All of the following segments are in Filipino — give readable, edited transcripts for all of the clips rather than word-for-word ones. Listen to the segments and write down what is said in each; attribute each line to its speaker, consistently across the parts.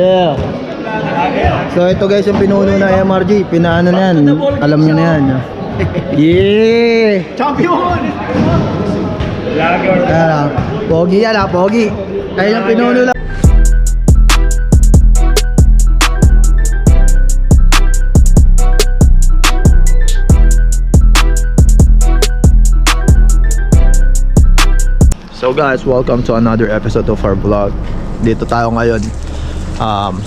Speaker 1: Yeah. So ito guys yung pinuno na MRG. Pinaano na yan. Alam nyo na yan. Yeah!
Speaker 2: Champion!
Speaker 1: Ayan, pogi yan ha, pogi. Kaya yung pinuno lang. So guys, welcome to another episode of our vlog. Dito tayo ngayon.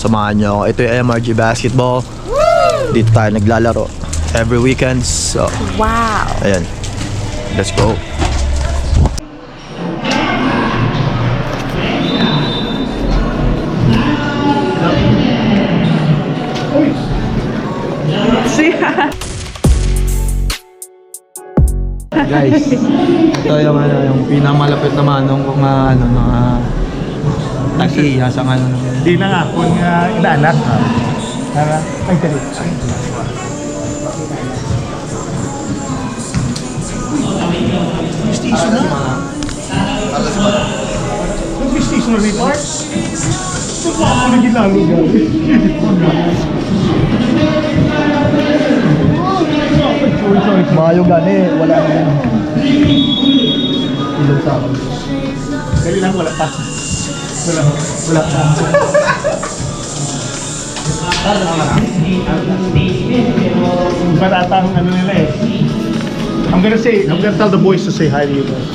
Speaker 1: Samahan nyo. Ito yung MRG Basketball. Dito tayo naglalaro every weekend. So,
Speaker 3: wow.
Speaker 1: Ayan. Let's go. Guys, ito yung yung pinamalapit na manong kung mga tagiya sa
Speaker 2: Di na nga kung inaanak. Ay, dali. Station na? Mag-station na rin part? Ito pa ako nagilalo gawin.
Speaker 1: Mayo gani, wala na yun. Ilong sa akin.
Speaker 2: Dali lang, wala pa. Wala pa. Batatang ano nila eh. I'm gonna tell the boys to say hi to you guys.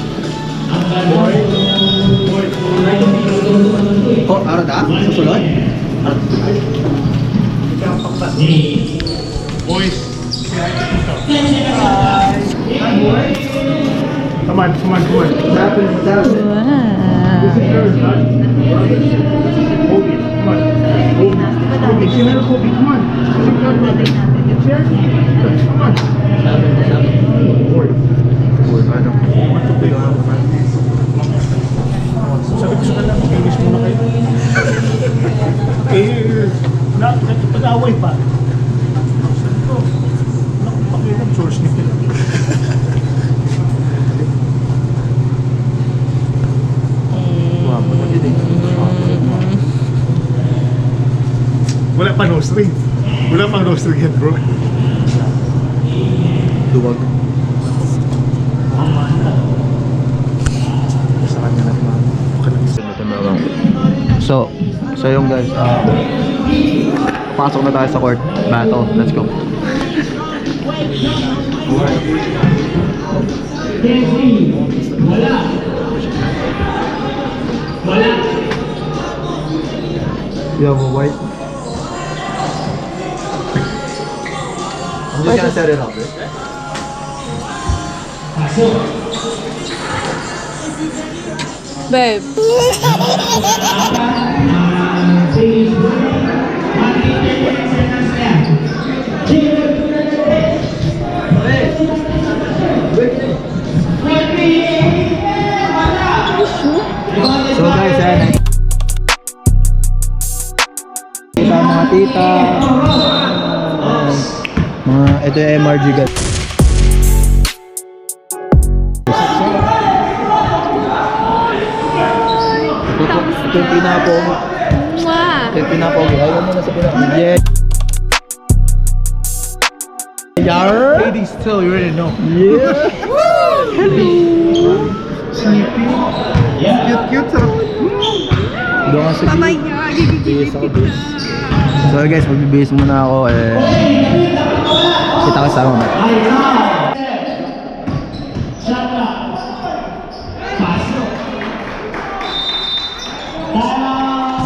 Speaker 1: Oh, arada? Susunod?
Speaker 2: Boys, say hi to you. Hi, boys. Come on.
Speaker 1: What's happening?
Speaker 2: This is yours, huh? Kobe, come on. Kobe, say hi to Kobe, come on. Share. Come on. Sabi ko sa kanila, mag-inis muna kayo. Pag-away pa. Sabi ko, nakupakilang source nito. Wala pa no string. Wala pang no string yan, bro.
Speaker 1: Duwag.
Speaker 2: Sa kanya na naman.
Speaker 1: So yung guys, pasok na tayo sa court. Battle, let's go. You have a white? I'm just gonna set it up.
Speaker 3: Babe.
Speaker 1: So guys, ayan. Mga tita. Ito yung MRG guys. Ito yung pinapogi. Ito yung pinapogi. Ayaw mo na sa pinapogi. Yeah. Yar.
Speaker 2: Ladies tell you already know.
Speaker 1: Yeah.
Speaker 2: Sleepy. Yeah. Cute.
Speaker 1: Doon ka sige. Bihis ako, bihis. So guys, magbibihis muna ako. Kita ka sa ako.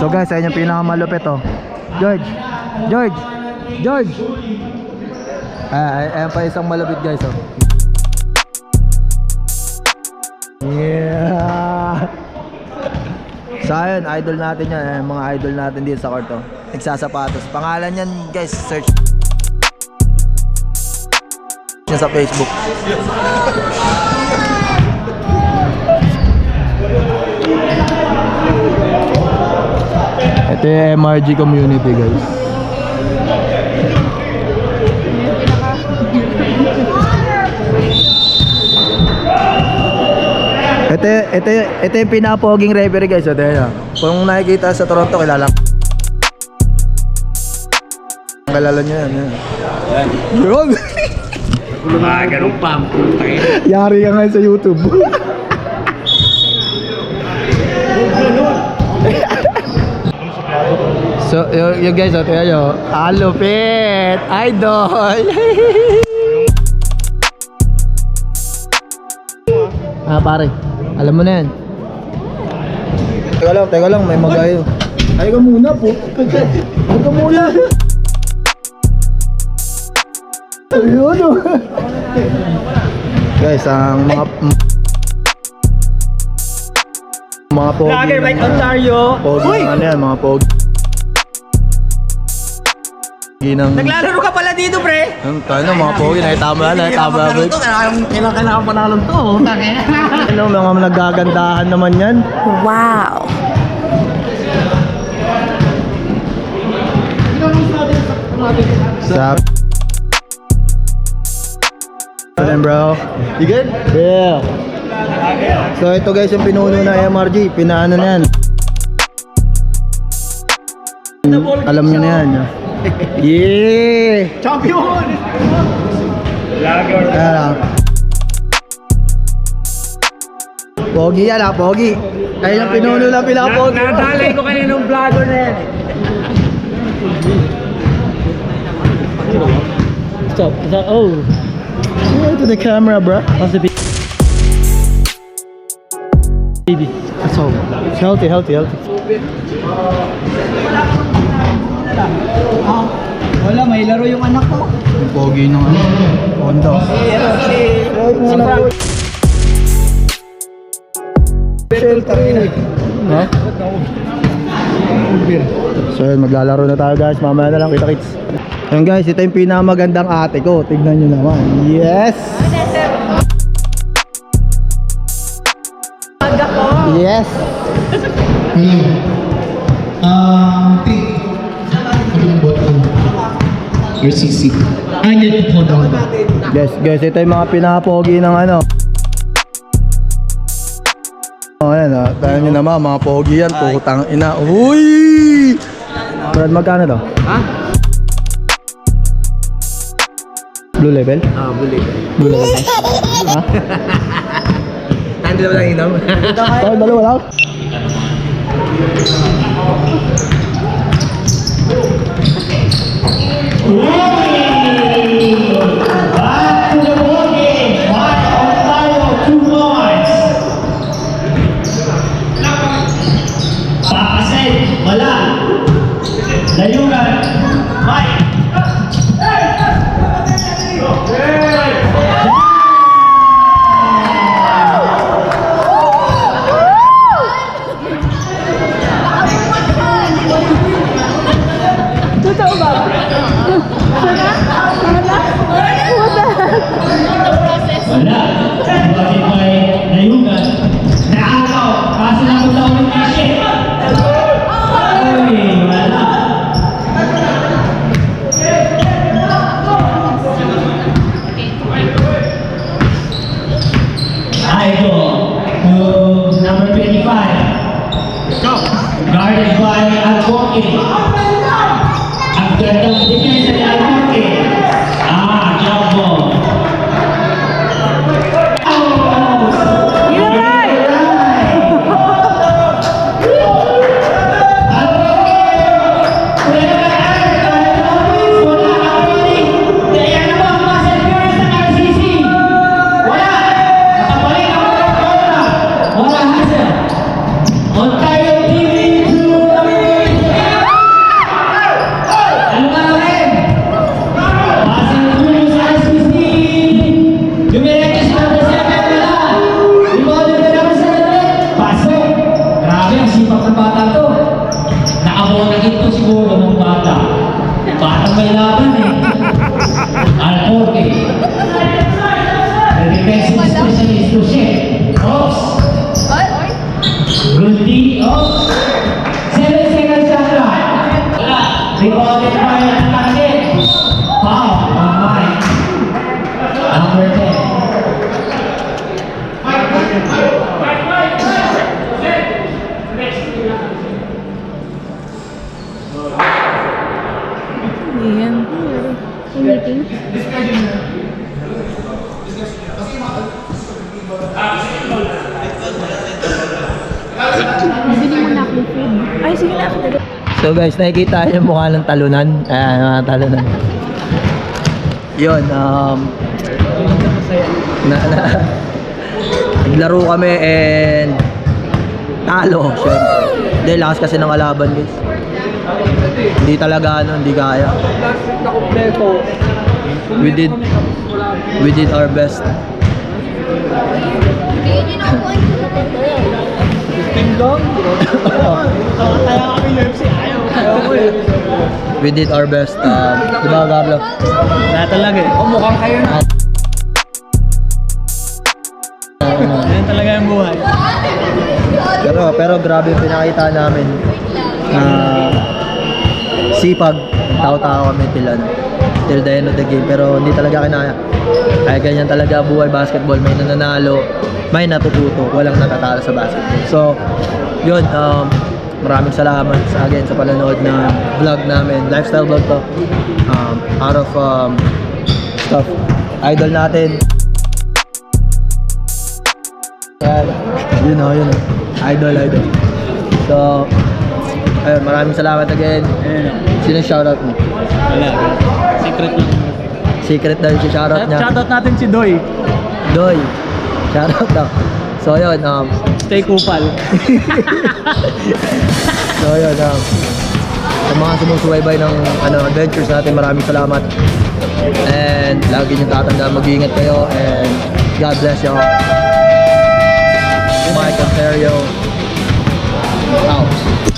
Speaker 1: So guys, ayun yung pinakamalupit oh. George. Ayan pa isang malupit guys oh. Yeah. So ayun, idol natin yan. Mga idol natin dito sa court oh. Nagsasapatos. Pangalan yan guys, search niya sa Facebook. Ito yung MRG community guys. Ito yung pinapoging referee guys. Ito yun. Kung nakikita sa Toronto, kilala. Kalala nyo yan. Yun.
Speaker 2: Ganun pa.
Speaker 1: Yari ka ngayon sa YouTube. So, yung guys, tingnan nyo. Lupit! Idol! Pare. Alam mo na yan. Teka lang, may magayo. Ay ka muna po. Ay ka muna. Ayun o. Guys, ang mga pogi.
Speaker 3: Vlogger like Ontario.
Speaker 1: Pogi na ano yan, mga pogi.
Speaker 3: Naglalaro ka pala dito, pre.
Speaker 1: Ano, mga pogi, nakitama na.
Speaker 3: Kailangan panalo to.
Speaker 1: Ano, mga nagagandahan naman yan.
Speaker 4: Wow.
Speaker 1: Sup? Bro? You good? Yeah. So ito guys yung pinuno na MRG, pinaano na yan. Alam nyo na yan. Yeah!
Speaker 2: Champion! Vlogger.
Speaker 1: Ayan. Pogi yan pogi. Ayun yung pinuno na pogi.
Speaker 3: Nadalay ko kaninong vlogger na yan. Stop. Oh.
Speaker 1: Yeah, to the camera, bro.
Speaker 3: How's the baby?
Speaker 1: That's all. Healthy.
Speaker 3: Wala, may laro yung anak ko.
Speaker 1: Yung pogi ng ano, Honda. Ha? So yun, maglalaro na tayo guys. Mamaya na lang, kita-kits. Ayun guys, ito yung pinamagandang ate ko. Tignan nyo naman. Yes! Yes!
Speaker 2: Your CC. I need to pull down.
Speaker 1: Guys, ito yung mga pinapogi ng ano. Ayan tayo nyo naman, mga pogi yan. Putang ina. Uy! Brad, magkano to?
Speaker 3: Ha?
Speaker 1: Blue level?
Speaker 3: Buli.
Speaker 1: Blue level. Ha?
Speaker 3: Hindi naman lang inom.
Speaker 1: Oh, dalawa lang.
Speaker 2: Back to the ball game. By Ontario, 2 points. Pakasin, wala. Layugan, Mike. Wala. Bakit may layugan? Naakaw. Kasi napunta ulit kasi. Uy, wala. I go to number 25. Go. Guarded by Albuquerque. Ang gandang depensa ni Albuquerque. Jump ball. Ontario TV to ano ka rin? Pasang tulo sa SPC. Dumiretso sa number 7 wala. Rebounded na number 7. Pasok. Grabe ang sipag ng bata to. Nakabonagin to siguro ng bata. Batang may laban eh. Alporque. The defensive specialist to check. Oops. Rudy, 7 seconds shot clock. Wala. Rebounded by Atlantic. Foul on Mike. Number 10.
Speaker 4: Yan. Yung meeting. Bili mo na akong food. Ay, sige na.
Speaker 1: So guys, nakikita niyo yung mukha ng talunan. Ayan, mga talunan. Yun, naglaro kami and talo, syempre. Dahil lakas kasi ng kalaban guys. Hindi talaga hindi kaya. We did our best. We did our best. Diba, Carlo?
Speaker 3: Wala talaga eh. Mukhang kayo na. Yan talaga yung buhay.
Speaker 1: Pero grabe yung pinakita namin. Sipag, tao-tao kami till the end of the game. Pero hindi talaga kinaya. Kaya ganyan talaga buhay basketball. May nananalo, may natututo, walang natatalo sa basketball. So, yun, maraming salamat again sa panonood na vlog namin. Lifestyle vlog to. Out of stuff. Idol natin. Yan. Yun o. Idol. So, ayun, maraming salamat again. Sino shoutout mo?
Speaker 3: Wala. Secret lang.
Speaker 1: Secret daw yung shoutout niya.
Speaker 3: Shoutout natin si Doy.
Speaker 1: Doy. Shoutout daw. So, yun.
Speaker 3: Stay kupal.
Speaker 1: So, yun. Sa mga sumusubaybay ng adventures natin, maraming salamat. And lagi nyo tatandaan, mag-iingat kayo. And God bless you all. Mike Ontario out.